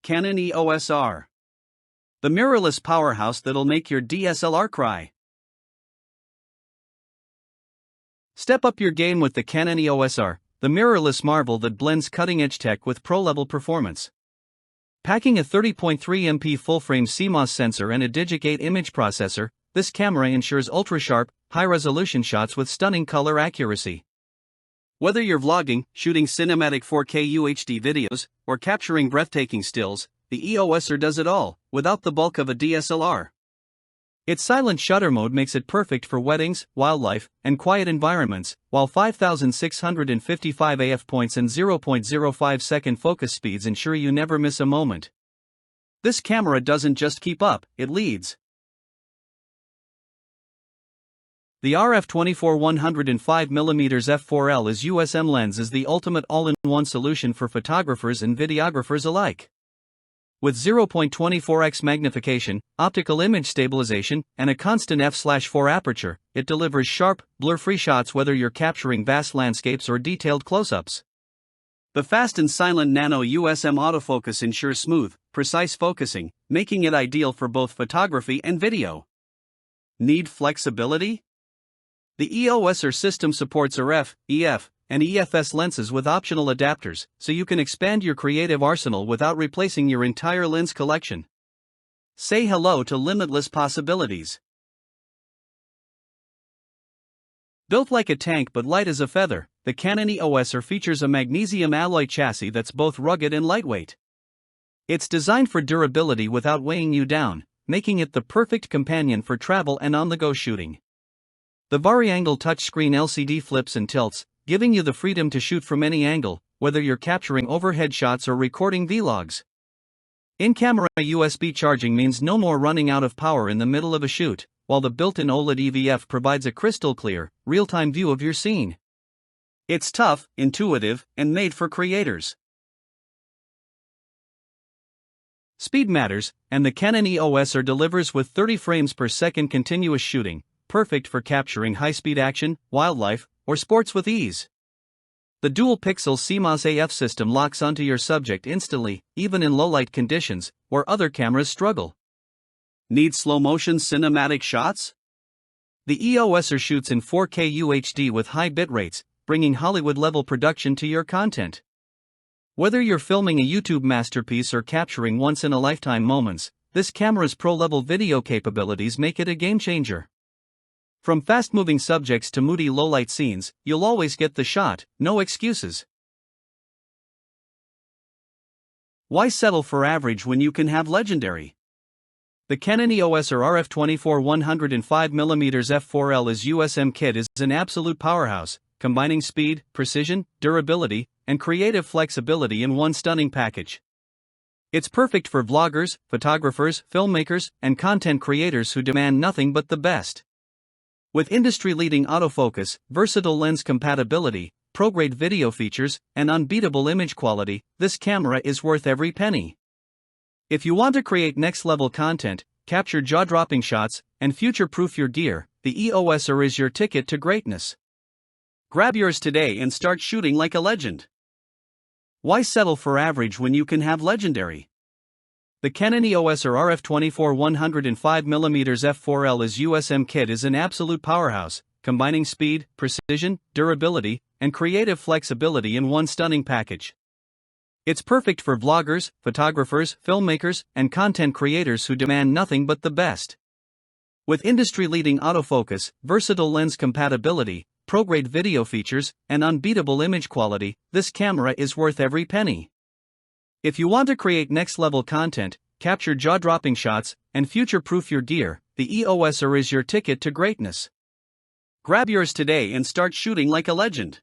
Canon EOS R. The mirrorless powerhouse that'll make your DSLR cry. Step up your game with the Canon EOS R, the mirrorless marvel that blends cutting-edge tech with pro-level performance. Packing a 30.3MP full-frame CMOS sensor and a DIGIC 8 image processor, this camera ensures ultra-sharp, high-resolution shots with stunning color accuracy. Whether you're vlogging, shooting cinematic 4K UHD videos, or capturing breathtaking stills, the EOS R does it all, without the bulk of a DSLR. Its silent shutter mode makes it perfect for weddings, wildlife, and quiet environments, while 5,655 AF points and 0.05 second focus speeds ensure you never miss a moment. This camera doesn't just keep up, it leads. The RF24 105mm f4L USM lens is the ultimate all-in-one solution for photographers and videographers alike. With 0.24x magnification, optical image stabilization, and a constant f/4 aperture, it delivers sharp, blur-free shots whether you're capturing vast landscapes or detailed close-ups. The fast and silent Nano USM autofocus ensures smooth, precise focusing, making it ideal for both photography and video. Need flexibility? The EOS R system supports RF, EF, and EFS lenses with optional adapters, so you can expand your creative arsenal without replacing your entire lens collection. Say hello to limitless possibilities. Built like a tank but light as a feather, the Canon EOS R features a magnesium alloy chassis that's both rugged and lightweight. It's designed for durability without weighing you down, making it the perfect companion for travel and on-the-go shooting. The Vari-angle touchscreen LCD flips and tilts, giving you the freedom to shoot from any angle, whether you're capturing overhead shots or recording vlogs. In-camera USB charging means no more running out of power in the middle of a shoot, while the built-in OLED EVF provides a crystal-clear, real-time view of your scene. It's tough, intuitive, and made for creators. Speed matters, and the Canon EOS R delivers with 30 frames per second continuous shooting, perfect for capturing high-speed action, wildlife, or sports with ease. The dual-pixel CMOS AF system locks onto your subject instantly, even in low-light conditions, where other cameras struggle. Need slow-motion cinematic shots? The EOS R shoots in 4K UHD with high bit rates, bringing Hollywood-level production to your content. Whether you're filming a YouTube masterpiece or capturing once-in-a-lifetime moments, this camera's pro-level video capabilities make it a game-changer. From fast-moving subjects to moody low-light scenes, you'll always get the shot, no excuses. Why settle for average when you can have legendary? The Canon EOS R RF24 105mm f4L USM kit is an absolute powerhouse, combining speed, precision, durability, and creative flexibility in one stunning package. It's perfect for vloggers, photographers, filmmakers, and content creators who demand nothing but the best. With industry-leading autofocus, versatile lens compatibility, pro-grade video features, and unbeatable image quality, this camera is worth every penny. If you want to create next-level content, capture jaw-dropping shots, and future-proof your gear, the EOS R is your ticket to greatness. Grab yours today and start shooting like a legend. Why settle for average when you can have legendary? The Canon EOS R RF24 105mm f4L USM kit is an absolute powerhouse, combining speed, precision, durability, and creative flexibility in one stunning package. It's perfect for vloggers, photographers, filmmakers, and content creators who demand nothing but the best. With industry-leading autofocus, versatile lens compatibility, pro-grade video features, and unbeatable image quality, this camera is worth every penny. If you want to create next-level content, capture jaw-dropping shots, and future-proof your gear, the EOS R is your ticket to greatness. Grab yours today and start shooting like a legend.